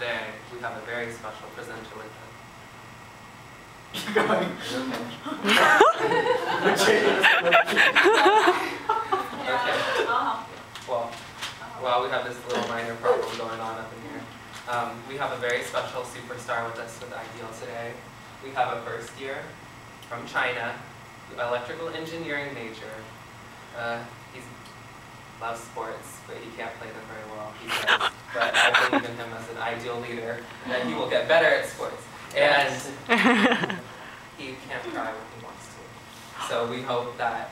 today, we have a very special presenter with us. Keep going. Okay. Well, we have this little minor problem going on up in here. We have a very special superstar with us with Ideal today. We have a first year from China, electrical engineering major. He loves sports, but he can't play them very well, he says. But I believe in him as an ideal leader, that he will get better at sports. And he can't cry when he wants to. So we hope that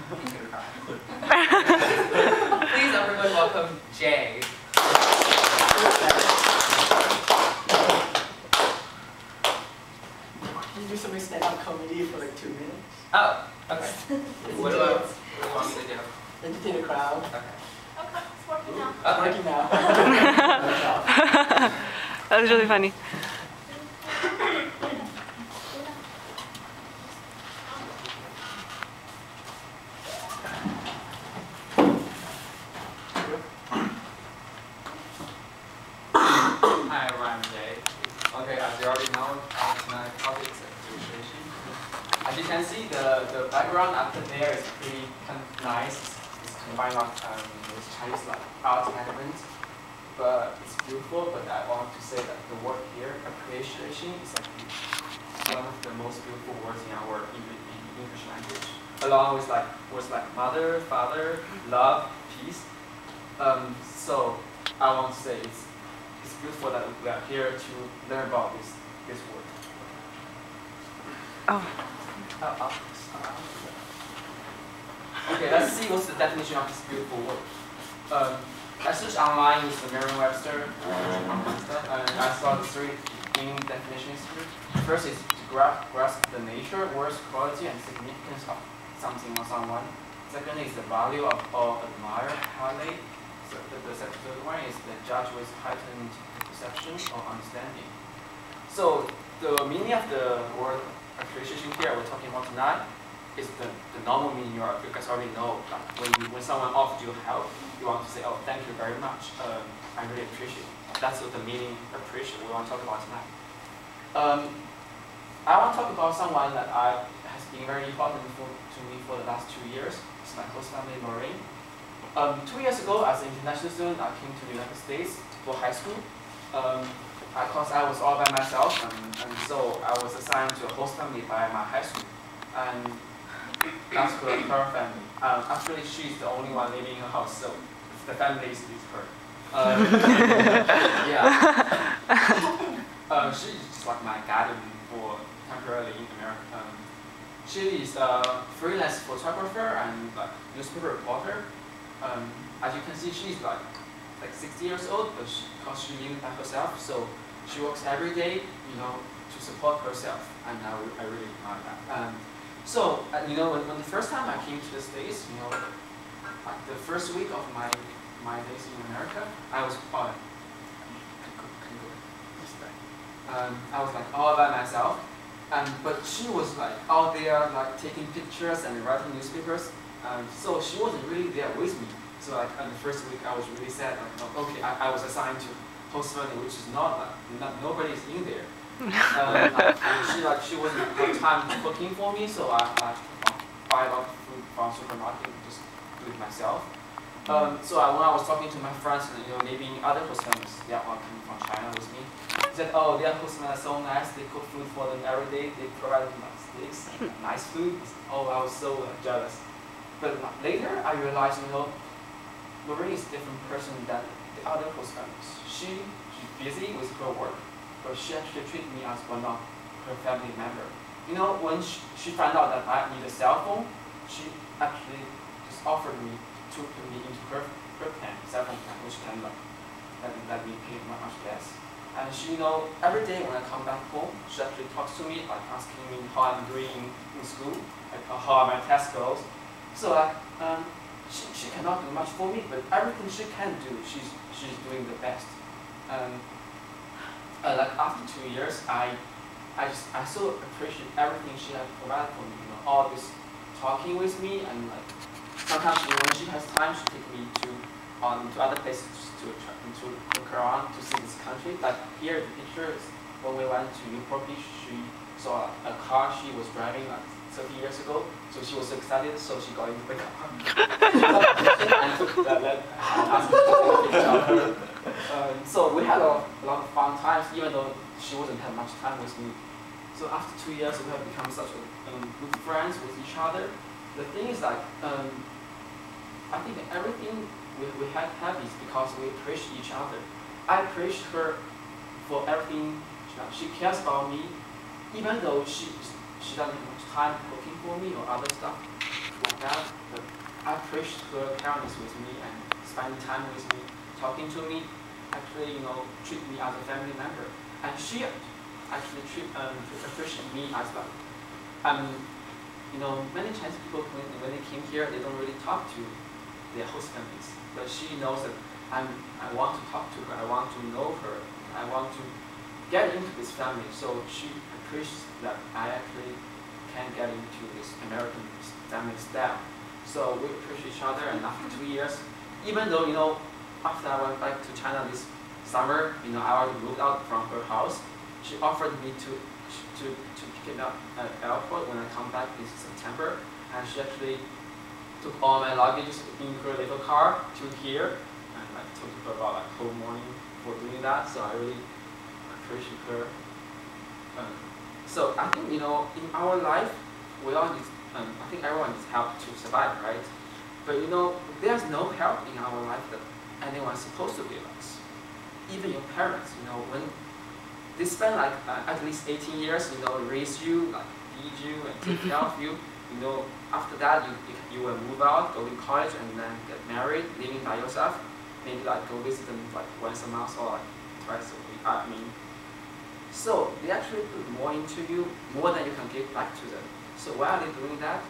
he can cry. Please, everyone, welcome Jay. Can you do something stand-up comedy for like 2 minutes? Oh, okay. What do you want me to do? Entertain the crowd. Okay. Okay, it's working now. It's working now. That was really funny. Hi everyone, I'm Jay. Okay, as you already know, tonight's topic is appreciation. As you can see, the background up there is pretty kind of nice. It's combined with Chinese like art elements, but it's beautiful. But I want to say that the word here, appreciation, is actually one of the most beautiful words in our English language, along with like words like mother, father, love, peace. So I want to say it's beautiful that we are here to learn about this word. Oh. Okay, let's see what's the definition of this beautiful word. I searched online with the Merriam-Webster, and I saw the 3 main definitions here. First is to grasp the nature, worth, quality, and significance of something or someone. Second is the value of or admire, highlight. So the third one is the judge with heightened perception or understanding. So the meaning of the word appreciation here we're talking about tonight is the normal meaning you guys already know. Like when someone offers you help, you want to say, oh, thank you very much. I really appreciate it. That's what the meaning appreciation we want to talk about tonight. I want to talk about someone that has been very important to me for the last 2 years. It's my host family, Maureen. 2 years ago, as an international student, I came to the United States for high school. Because I was all by myself, and so I was assigned to a host family by my high school. And that's her family. Actually, she's the only one living in her house, so the family is her. Yeah. She's just like my guardian for temporarily in America. She is a freelance photographer and like newspaper reporter. As you can see, she's like 60 years old, but because she lives by herself, so she works every day, to support herself, and I really admire that. So, when the first time I came to the States, like the first week of my days in America, I was like all by myself, but she was like out there like taking pictures and writing newspapers, so she wasn't really there with me. So like on the first week, I was really sad. Like, okay, I was assigned to host family, which is not nobody's in there. She wasn't have time cooking for me, so I buy a lot of food from supermarket and just do it myself. So when I was talking to my friends, living in other host families, they are all coming from China with me. They said, oh, their host families are so nice. They cook food for them every day. They provide them like steaks, nice food. Oh, I was so jealous. But later, I realized, Maureen is a different person than the other host families. She's busy with her work, but she actually treated me as one of her family member. When she found out that I need a cell phone, she actually just offered me to put me into her plan, cell phone plan, which can let me pay much less. And she, every day when I come back home, she actually talks to me, like asking me how I'm doing in school, like how my test goes. So she cannot do much for me, but everything she can do, she's doing the best. Like after 2 years, I so appreciate everything she has provided for me. All this talking with me, and like sometimes when she has time, she takes me to on to other places to look around to see this country. Like here, the picture is when we went to Newport Beach. She saw a car she was driving like 30 years ago, so she was so excited, so she got into the car and took the asked me to take a picture of her. So we had a lot of fun times, even though she wasn't have much time with me. So after 2 years, we have become such good friends with each other. The thing is like, I think everything we have is because we appreciate each other. I appreciate her for everything. She cares about me, even though she doesn't have much time cooking for me or other stuff like that. But I appreciate her caringness with me and spending time with me, talking to me. Actually, treat me as a family member, and she actually appreciate me as well. Many Chinese people when they came here, they don't really talk to their host families, but she knows that I want to talk to her, I want to know her, I want to get into this family. So she appreciates that I actually can get into this American family style. So we appreciate each other, and after 2 years, even though after I went back to China this summer, I already moved out from her house. She offered me to pick it up at the airport when I come back this September, and she actually took all my luggage in her little car to here, and I took her about like whole morning for doing that. So I really appreciate her. So I think in our life we all need. I think everyone needs help to survive, right? But there's no help in our life that anyone's supposed to give us. Even your parents, when they spend like at least 18 years, raise you, like feed you and take care of you. After that you will move out, go to college, and then get married, living by yourself. Maybe like go visit them like once a month or like twice a week. So they actually put more into you, more than you can give back to them. So why are they doing that?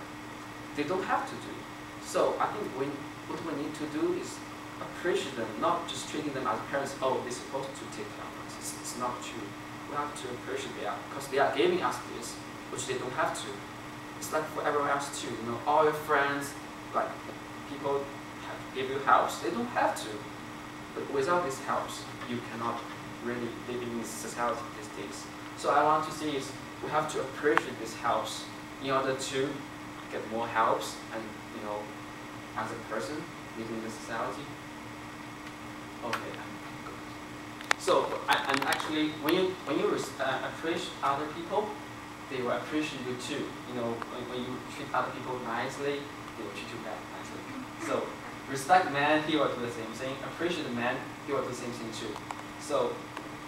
They don't have to do it. So I think what we need to do is appreciate them, not just treating them as parents. Oh, they're supposed to take care of us. It's not true. We have to appreciate them because they are giving us this, which they don't have to. It's like for everyone else too. All your friends, like people give you helps. They don't have to. But without these helps, you cannot really live in this society these days. So I want to say is we have to appreciate these helps in order to get more helps and as a person living in the society. Okay. So and actually when you appreciate other people, they will appreciate you too. When you treat other people nicely, they will treat you back nicely. So respect man, he will do the same thing. Appreciate the man, he will do the same thing too. So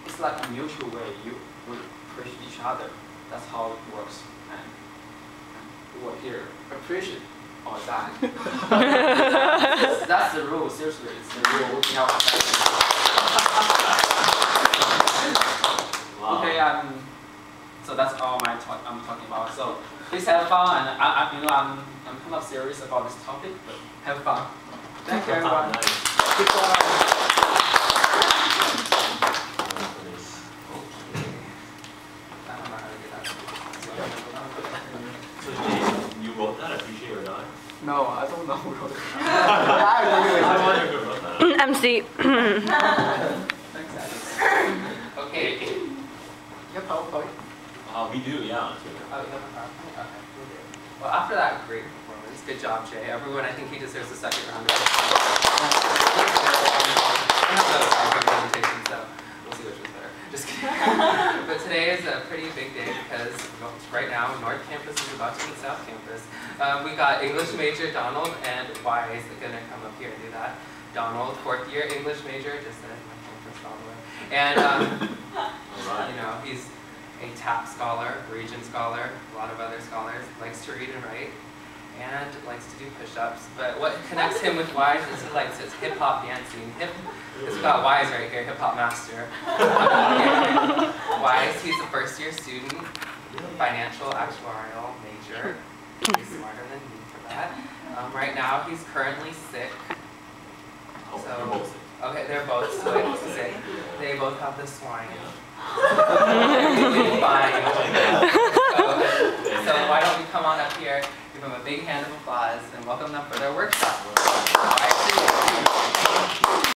it's like a mutual way. You will appreciate each other. That's how it works. And we will here appreciate or die. That's the rule. Seriously, it's the rule in our society. Wow. Okay. So that's all I'm talking about. So please have fun, and I'm kind of serious about this topic, but have fun. Thank you, everyone. Nice. Good job. So Jason, you wrote that? Appreciate or die? No, I don't know who wrote it. I wonder who wrote that. MC. Thanks, Alex. Okay. You have PowerPoint? We do, yeah. Oh, you have a PowerPoint? Okay. Well, after that great performance, good job, Jay. Everyone, I think he deserves a second round of applause. I have another PowerPoint presentation, so we'll see which one's better. Just kidding. But today is a pretty big day because right now North Campus is about to meet South Campus. We got English major Donald and Wise gonna come up here and do that. Donald, 4th year English major, just said my campus all the way. And Alright. he's a TAP scholar, Regent scholar, a lot of other scholars, likes to read and write, and likes to do push-ups. But what connects him with Wise is he likes his hip-hop dancing. It's got Wise right here, hip-hop master. Wise, he's a first-year student, financial actuarial major. He's smarter than me for that. Right now, he's currently sick. Oh, So- you're both sick. Okay, they're both sick. They both have the swine. They're fine. So why don't we come on up here, give them a big hand of applause, and welcome them for their workshop.